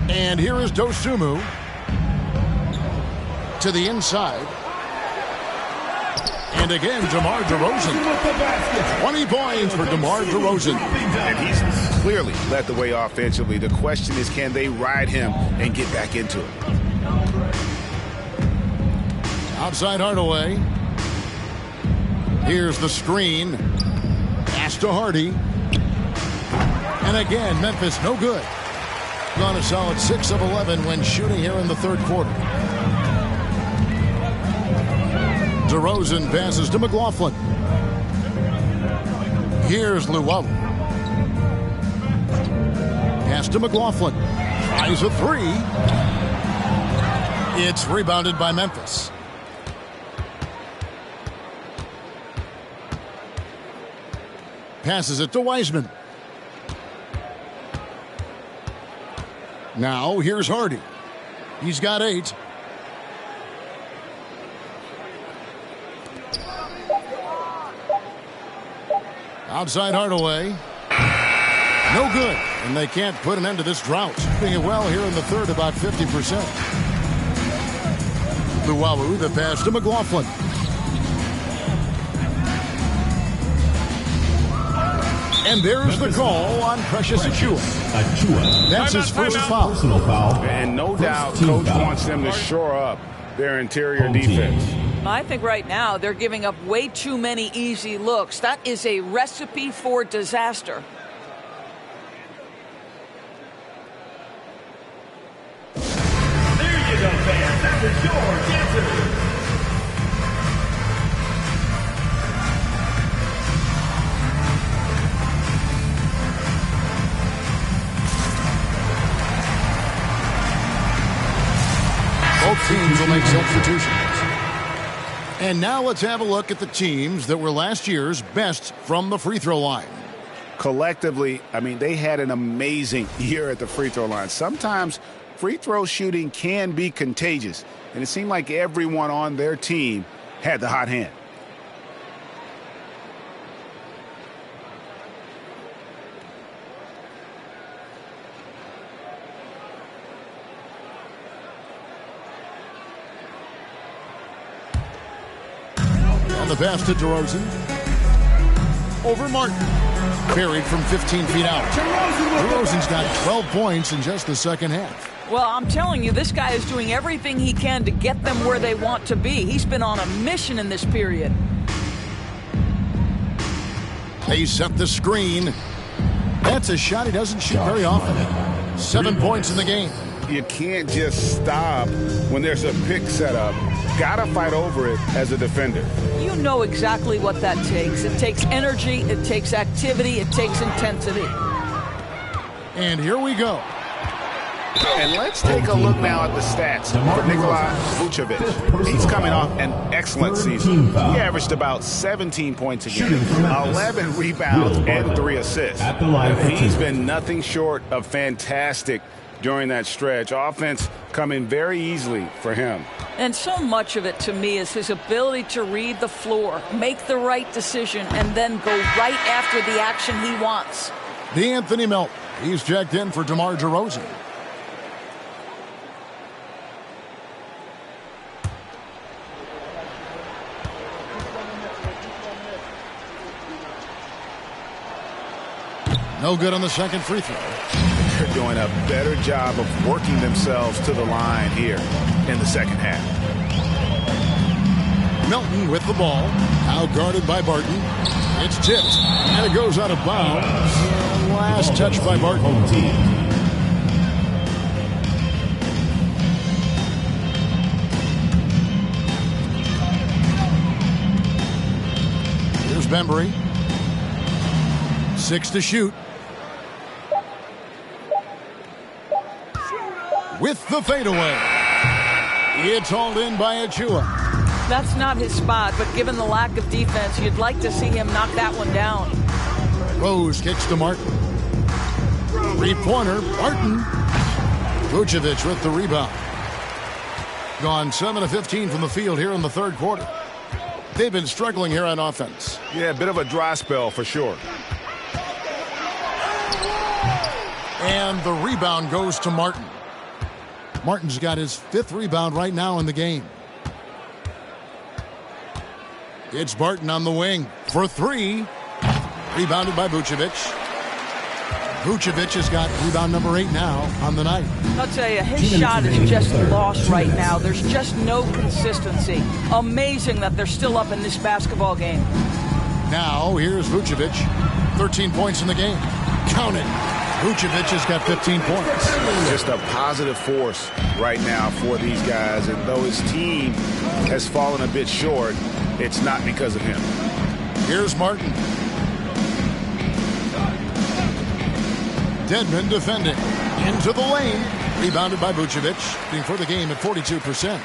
And here is Dosunmu. To the inside. And again, DeMar DeRozan. 20 points for DeMar DeRozan.
And he's clearly led the way offensively. The question is, can they ride him and get back into it?
Outside Hardaway. Here's the screen. Pass to Hardy. And again, Memphis no good. Gone a solid 6 of 11 when shooting here in the third quarter. DeRozan passes to McLaughlin. Here's Luwawu. Pass to McLaughlin. Tries a three. It's rebounded by Memphis. Passes it to Wiseman. Now here's Hardy. He's got 8. Outside Hardaway. No good. And they can't put an end to this drought. Doing it well here in the third, about 50%. Luwawu, the pass to McLaughlin. And there's the call on Precious Achua. That's his first foul.
And no doubt, Coach wants them to shore up their interior defense.
I think right now they're giving up way too many easy looks. That is a recipe for disaster.
There you go, fans. That was your answer.
Both teams will make substitutions. And now let's have a look at the teams that were last year's best from the free throw line.
Collectively, I mean, they had an amazing year at the free throw line. Sometimes free throw shooting can be contagious, and it seemed like everyone on their team had the hot hand.
The pass to DeRozan. Over Martin. Buried from 15 feet out. DeRozan's got 12 points in just the second half.
Well, I'm telling you, this guy is doing everything he can to get them where they want to be. He's been on a mission in this period.
They set the screen. That's a shot he doesn't shoot very often. 7 points in the game.
You can't just stop when there's a pick set up. Gotta fight over it as a defender.
You know exactly what that takes. It takes energy, it takes activity, it takes intensity.
And here we go.
And let's take a look now at the stats for Nikola Vucevic. He's coming off an excellent season. He averaged about 17 points a game, 11 rebounds, and 3 assists. He's been nothing short of fantastic during that stretch. Offense coming very easily for him.
And so much of it to me is his ability to read the floor, make the right decision, and then go right after the action he wants.
D'Anthony Melton. He's checked in for DeMar DeRozan. No good on the second free throw.
They're doing a better job of working themselves to the line here in the second half.
Melton with the ball. Now guarded by Barton. It's tipped. And it goes out of bounds. Last touch by Barton. Here's Bembry. 6 to shoot. With the fadeaway. It's hauled in by Achua.
That's not his spot, but given the lack of defense, you'd like to see him knock that one down.
Rose kicks to Martin. Three-pointer, Martin. Vucevic with the rebound. Gone 7 of 15 from the field here in the third quarter. They've been struggling here on offense.
Yeah, a bit of a dry spell for sure.
And the rebound goes to Martin. Martin's got his 5th rebound right now in the game. It's Barton on the wing for 3. Rebounded by Vucevic. Vucevic has got rebound number 8 now on the night.
I'll tell you, his shot is just lost right now. There's just no consistency. Amazing that they're still up in this basketball game.
Now, here's Vucevic. 13 points in the game. Count it. Vucevic has got 15 points.
Just a positive force right now for these guys. And though his team has fallen a bit short, it's not because of him.
Here's Martin. Dedmon defending. Into the lane. Rebounded by Vucevic. Being for the game at 42%.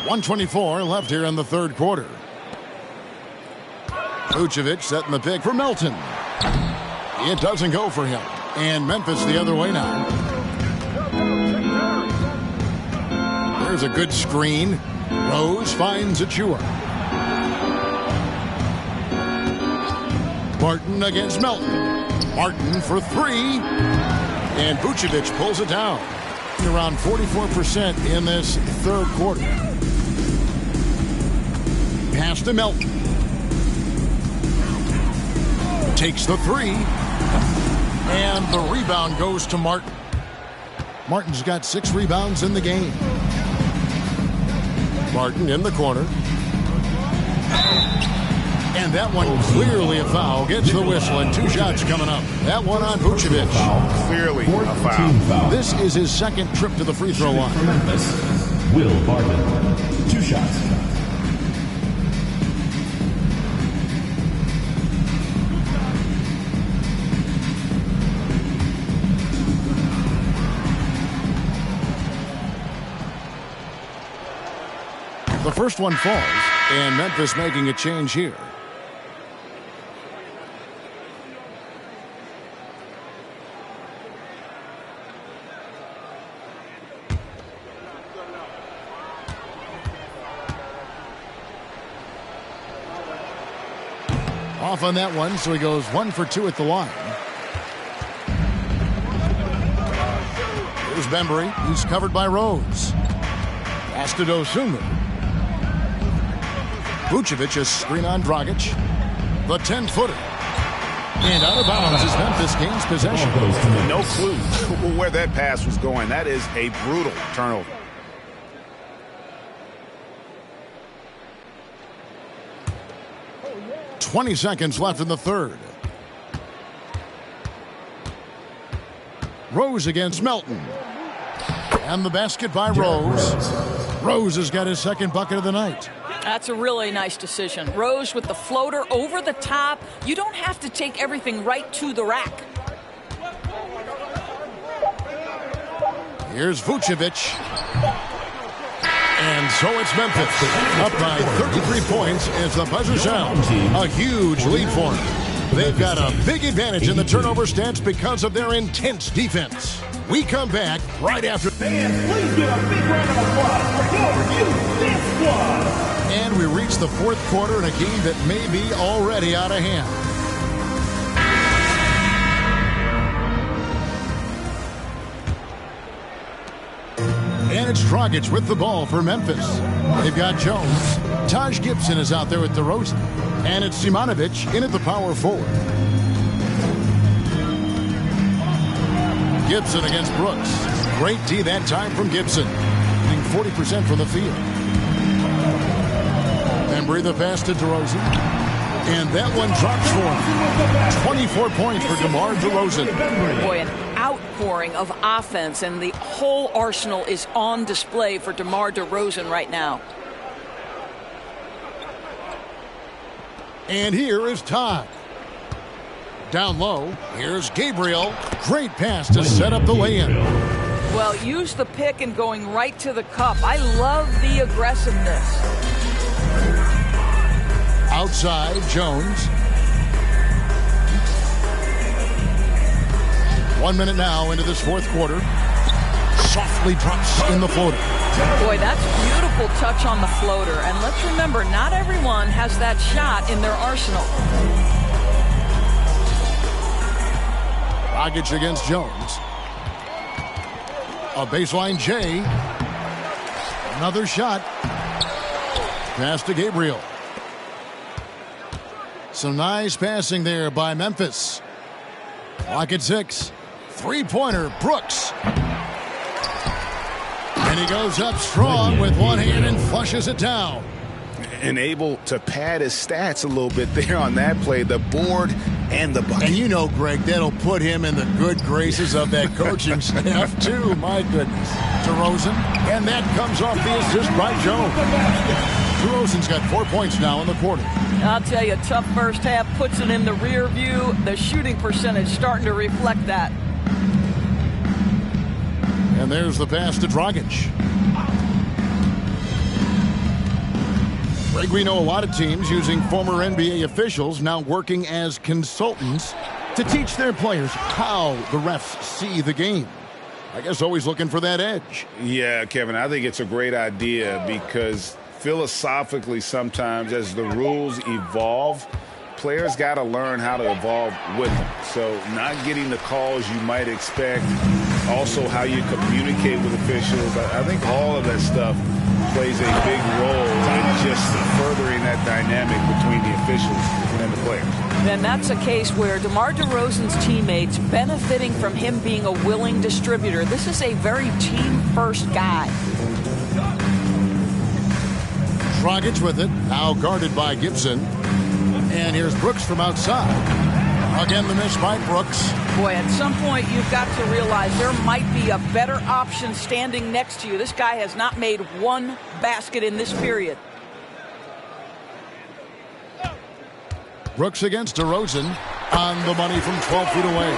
1:24 left here in the third quarter. Vucevic setting the pick for Melton. It doesn't go for him. And Memphis the other way now. There's a good screen. Rose finds Achua. Martin against Melton. Martin for three. And Vucevic pulls it down. Around 44% in this third quarter. Pass to Melton. Takes the three. And the rebound goes to Martin. Martin's got 6 rebounds in the game. Martin in the corner. And that one clearly a foul. Gets the whistle and 2 shots coming up. That one on Vucevic.
Clearly a foul.
This is his second trip to the free throw line.
For Memphis, Will Barton. 2 shots.
The first one falls, and Memphis making a change here. Off on that one, so he goes 1 for 2 at the line. Here's Bembry. He's covered by Rose. Pass to Dosunmu. Vucevic a screen on Dragic. The 10-footer. And out of bounds as Memphis gains possession.
No clue where that pass was going. That is a brutal turnover.
.20 seconds left in the third. Rose against Melton. And the basket by Rose. Rose has got his second bucket of the night.
That's a really nice decision. Rose with the floater over the top. You don't have to take everything right to the rack.
Here's Vucevic. And so it's Memphis. Up by 33 points as the buzzer sounds. A huge lead for them. They've got a big advantage in the turnover stats because of their intense defense. We come back right after.
Fans, please give a big round of applause for your Dance Squad.
And we reach the fourth quarter in a game that may be already out of hand. And it's Dragic with the ball for Memphis. They've got Jones. Taj Gibson is out there with DeRozan. And it's Simonovic in at the power forward. Gibson against Brooks. Great D that time from Gibson. Getting 40% from the field. Bembry the pass to DeRozan. And that one drops for him. 24 points for DeMar DeRozan.
Boy, an outpouring of offense, and the whole arsenal is on display for DeMar DeRozan right now.
And here is Todd. Down low, here's Gabriel. Great pass to set up the lay-in.
Well, use the pick and going right to the cup. I love the aggressiveness.
Outside, Jones. 1 minute now into this fourth quarter. Softly drops in the floater.
Boy, that's beautiful touch on the floater. And let's remember, not everyone has that shot in their arsenal.
Dragic against Jones. A baseline J. Another shot. Pass to Gabriel. Some nice passing there by Memphis. Clock at 6. Three-pointer, Brooks. And he goes up strong with one hand and flushes it down.
And able to pad his stats a little bit there on that play. The board and the bucket.
And you know, Greg, that'll put him in the good graces of that coaching staff, too. My goodness. DeRozan. And that comes off the assist by Jones. DeRozan's got 4 points now in the quarter.
I'll tell you, tough first half puts it in the rear view. The shooting percentage starting to reflect that.
And there's the pass to Dragic. Greg, we know a lot of teams using former NBA officials now working as consultants to teach their players how the refs see the game. I guess always looking for that edge.
Yeah, Kevin, I think it's a great idea because philosophically sometimes as the rules evolve, players got to learn how to evolve with them. So not getting the calls you might expect, also how you communicate with officials. I think all of that stuff plays a big role in just furthering that dynamic between the officials and the players.
And that's a case where DeMar DeRozan's teammates benefiting from him being a willing distributor. This is a very team-first guy.
Dragic with it, now guarded by Gibson. And here's Brooks from outside. Again, the miss by Brooks.
Boy, at some point you've got to realize there might be a better option standing next to you. This guy has not made one basket in this period.
Brooks against DeRozan on the money from 12 feet away.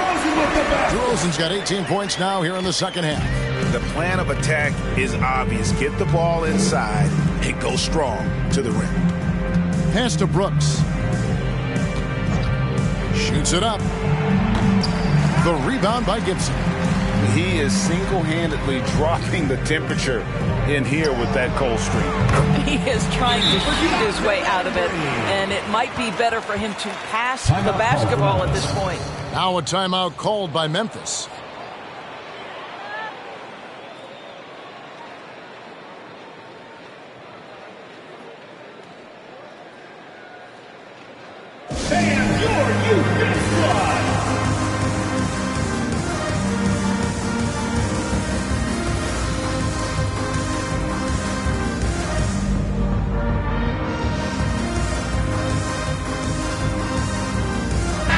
DeRozan's got 18 points now here in the second half.
The plan of attack is obvious. Get the ball inside and go strong to the rim.
Pass to Brooks. Shoots it up. The rebound by Gibson.
He is single-handedly dropping the temperature in here with that cold streak.
He is trying to shoot his way out of it, and it might be better for him to pass the basketball at this point.
Now a timeout called by Memphis.
And your USC squad.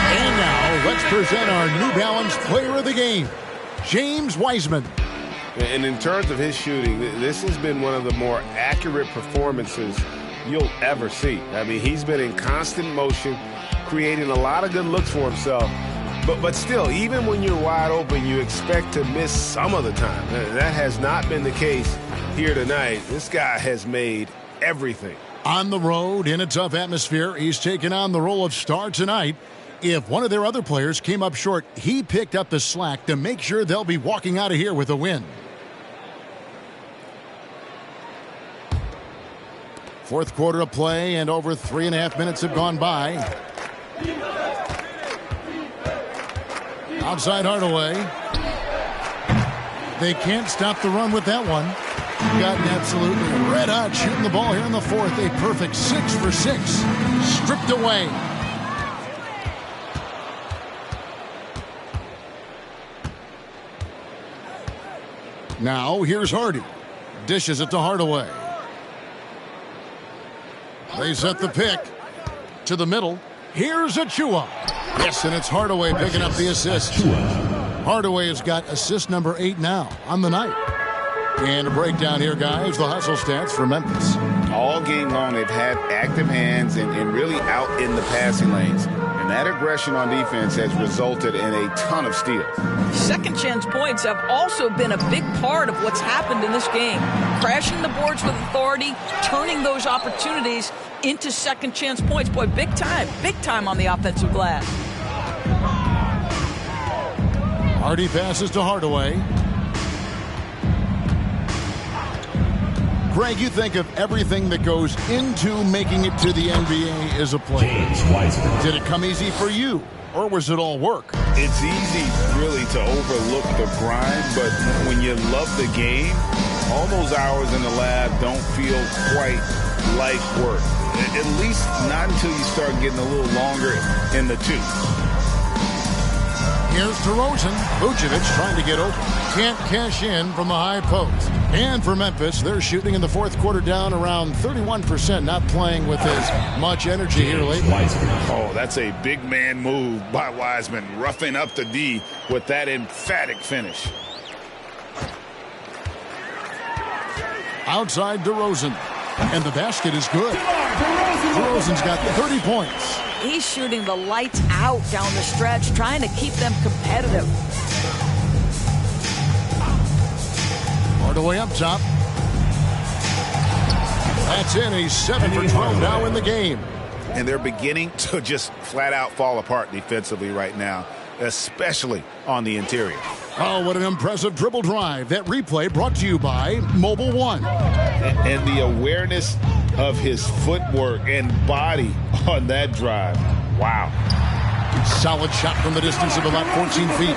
And now let's present our New Balance Player of the Game, James Wiseman.
And in terms of his shooting, this has been one of the more accurate performances you'll ever see. I mean, he's been in constant motion, creating a lot of good looks for himself. But still, even when you're wide open, you expect to miss some of the time. That has not been the case here tonight. This guy has made everything.
On the road, in a tough atmosphere, he's taken on the role of star tonight. If one of their other players came up short, he picked up the slack to make sure they'll be walking out of here with a win. Fourth quarter of play, and over 3.5 minutes have gone by. Outside Hardaway. They can't stop the run with that one. Gotten absolutely red hot shooting the ball here in the fourth. A perfect 6 for 6. Stripped away. Now here's Hardy. Dishes it to Hardaway. They set the pick to the middle. Here's Achua. Yes, and it's Hardaway picking up the assist. Hardaway has got assist number 8 now on the night. And a breakdown here, guys. The hustle stats for Memphis.
All game long, they've had active hands and really out in the passing lanes. And that aggression on defense has resulted in a ton of steals.
Second chance points have also been a big part of what's happened in this game. Crashing the boards with authority, turning those opportunities into second chance points. Boy, big time on the offensive glass.
Hardy passes to Hardaway. Greg, you think of everything that goes into making it to the NBA as a player. Did it come easy for you, or was it all work?
It's easy, really, to overlook the grind, but when you love the game, all those hours in the lab don't feel quite like work. At least not until you start getting a little longer in the tooth.
Here's DeRozan. Vucevic trying to get open. Can't cash in from the high post. And for Memphis, they're shooting in the fourth quarter down around 31%, not playing with as much energy here lately.
Oh, that's a big man move by Wiseman, roughing up the D with that emphatic finish.
Outside DeRozan. And the basket is good. DeRozan's got 30 points.
He's shooting the lights out down the stretch, trying to keep them competitive.
Hardaway up top. That's in. He's 7 for 12 now in the game.
And they're beginning to just flat out fall apart defensively right now, especially on the interior.
Oh, what an impressive dribble drive. That replay brought to you by Mobile One.
And the awareness of his footwork and body on that drive.
Wow.
Solid shot from the distance of about 14 feet.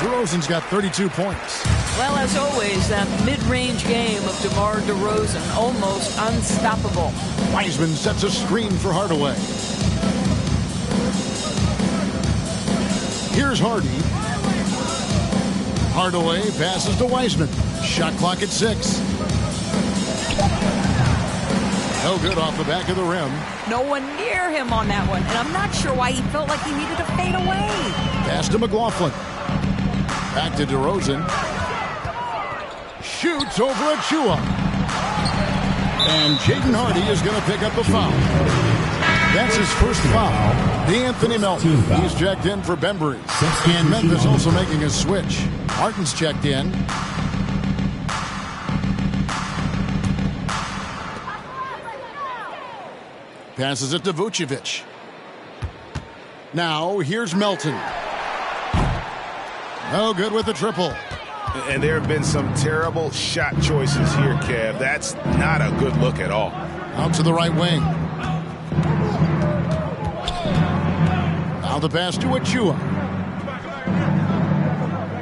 DeRozan's got 32 points.
Well, as always, that mid-range game of DeMar DeRozan, almost unstoppable.
Wiseman sets a screen for Hardaway. Here's Hardy. Hardaway passes to Wiseman. Shot clock at 6. No good off the back of the rim.
No one near him on that one, and I'm not sure why he felt like he needed to fade away.
Pass to McLaughlin. Back to DeRozan. Shoots over Achua. And Jaden Hardy is going to pick up a foul. That's his first foul. D'Anthony Melton. He's checked in for Bembry. And Memphis also making a switch. Martin's checked in. Passes it to Vucevic. Now here's Melton. No good with the triple.
And there have been some terrible shot choices here, Kev. That's not a good look at all.
Out to the right wing. Now the pass to Achua.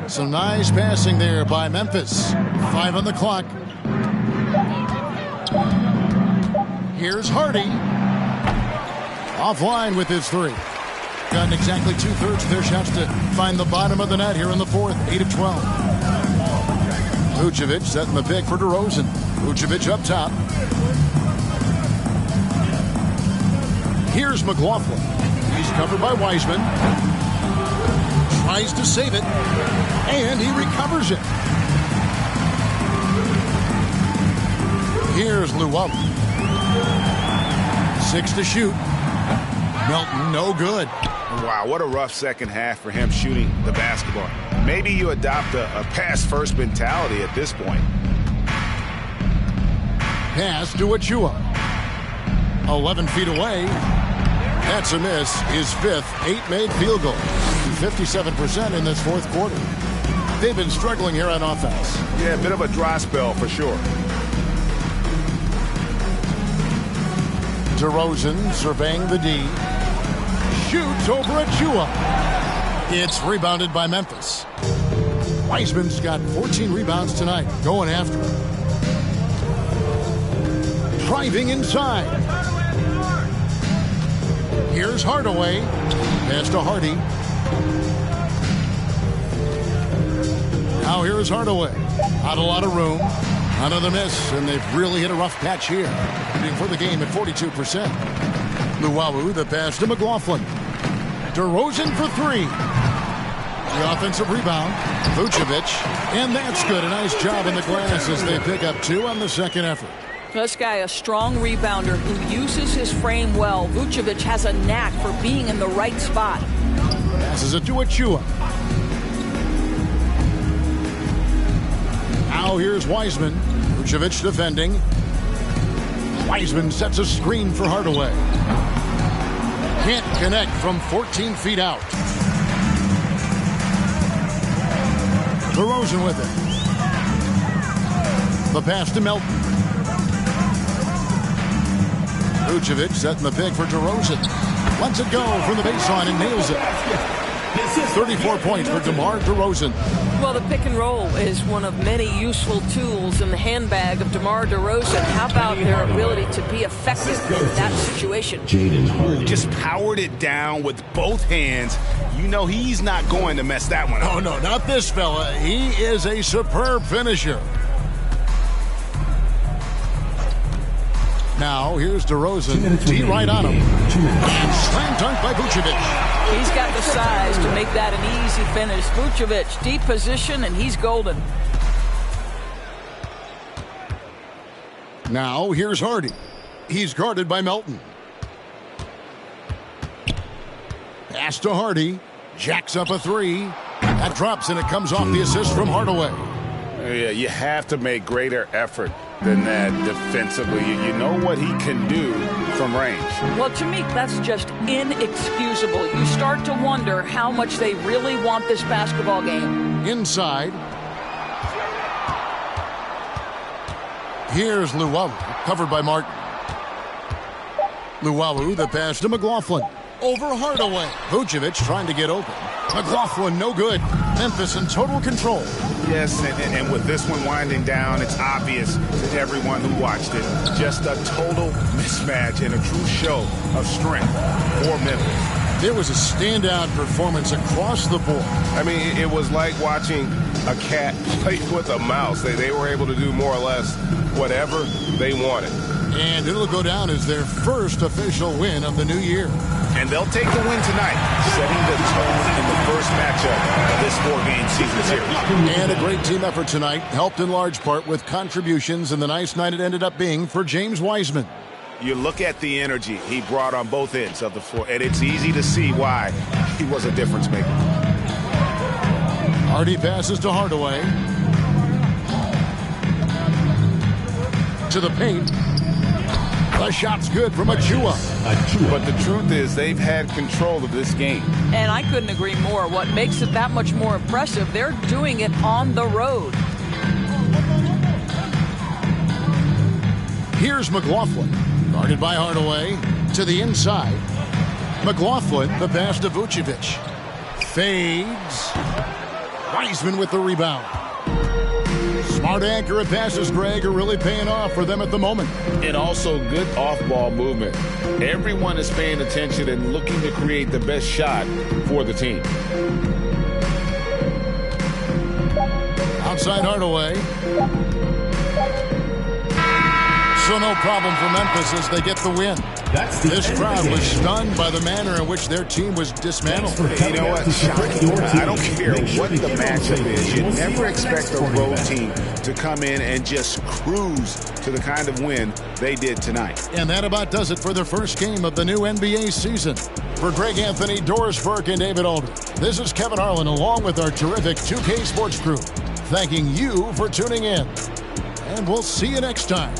Some nice passing there by Memphis. 5 on the clock. Here's Hardy. Offline with his 3. Gotten exactly 2/3 of their shots to find the bottom of the net here in the 4th. 8 of 12. Vucevic setting the pick for DeRozan. Vucevic up top. Here's McLaughlin. He's covered by Wiseman. Tries to save it. And he recovers it. Here's Luwawu. 6 to shoot. Melton, no good.
Wow, what a rough second half for him shooting the basketball. Maybe you adopt a pass-first mentality at this point.
Pass to Achua. 11 feet away. That's a miss. His 5th 8-made field goal. 57% in this 4th quarter. They've been struggling here on offense.
Yeah, a bit of a dry spell for sure.
DeRozan surveying the D. Shoots over Achua. It's rebounded by Memphis. Wiseman's got 14 rebounds tonight. Going after him. Driving inside. Here's Hardaway. Pass to Hardy. Now here's Hardaway. Not a lot of room. Another miss, and they've really hit a rough patch here. Shooting for the game at 42%. Luwawu, the pass to McLaughlin. DeRozan for 3. The offensive rebound. Vucevic. And that's good. A nice job in the glass as they pick up 2 on the second effort.
This guy, a strong rebounder who uses his frame well. Vucevic has a knack for being in the right spot.
Passes it to Achua. Now here's Wiseman. Vucevic defending. Wiseman sets a screen for Hardaway. Can't connect from 14 feet out. DeRozan with it. The pass to Melton. Vucevic setting the pick for DeRozan. Lets it go from the baseline and nails it. 34 points for DeMar DeRozan.
Well, the pick and roll is one of many useful tools in the handbag of DeMar DeRozan. How about their ability to be effective in that situation?
Just powered it down with both hands. You know he's not going to mess that one up.
Oh, no, not this fella. He is a superb finisher. Now, here's DeRozan. Tee right on him. And slam dunk by Vucevic.
He's got the size to make that an easy finish. Vucevic, deep position, and he's golden.
Now, here's Hardy. He's guarded by Melton. Pass to Hardy. Jacks up a 3. That drops, and it comes off the assist from Hardaway.
Yeah, you have to make greater effort than that defensively. You know what he can do from range.
Well, to me, that's just inexcusable. You start to wonder how much they really want this basketball game.
Inside. Here's Luwawu, covered by Martin. Luwawu, the pass to McLaughlin. over Hardaway. Vucevic trying to get open. McLaughlin no good. Memphis in total control.
Yes, and with this one winding down, it's obvious to everyone who watched it. Just a total mismatch and a true show of strength for Memphis.
There was a standout performance across the board.
I mean, it was like watching a cat play with a mouse. They were able to do more or less whatever they wanted.
And it'll go down as their first official win of the new year.
And they'll take the win tonight, setting the tone in the first matchup of this 4-game season series.
And a great team effort tonight, helped in large part with contributions, and the nice night it ended up being for James Wiseman.
You look at the energy he brought on both ends of the floor, and it's easy to see why he was a difference maker.
Hardy passes to Hardaway. To the paint. The shot's good from Achua.
But the truth is, they've had control of this game.
And I couldn't agree more. What makes it that much more impressive, they're doing it on the road.
Here's McLaughlin. Guarded by Hardaway. To the inside. McLaughlin, the pass to Vucevic. Fades. Wiseman with the rebound. Smart, accurate passes, Greg, are really paying off for them at the moment.
And also good off-ball movement. Everyone is paying attention and looking to create the best shot for the team.
Outside Hardaway. So no problem for Memphis as they get the win. This crowd was stunned by the manner in which their team was dismantled.
You know what? I don't care what the matchup is. You never expect a road team to come in and just cruise to the kind of win they did tonight.
And that about does it for the first game of the new NBA season. For Greg Anthony, Doris Burke, and David Aldridge, this is Kevin Harlan along with our terrific 2K Sports crew, thanking you for tuning in. And we'll see you next time.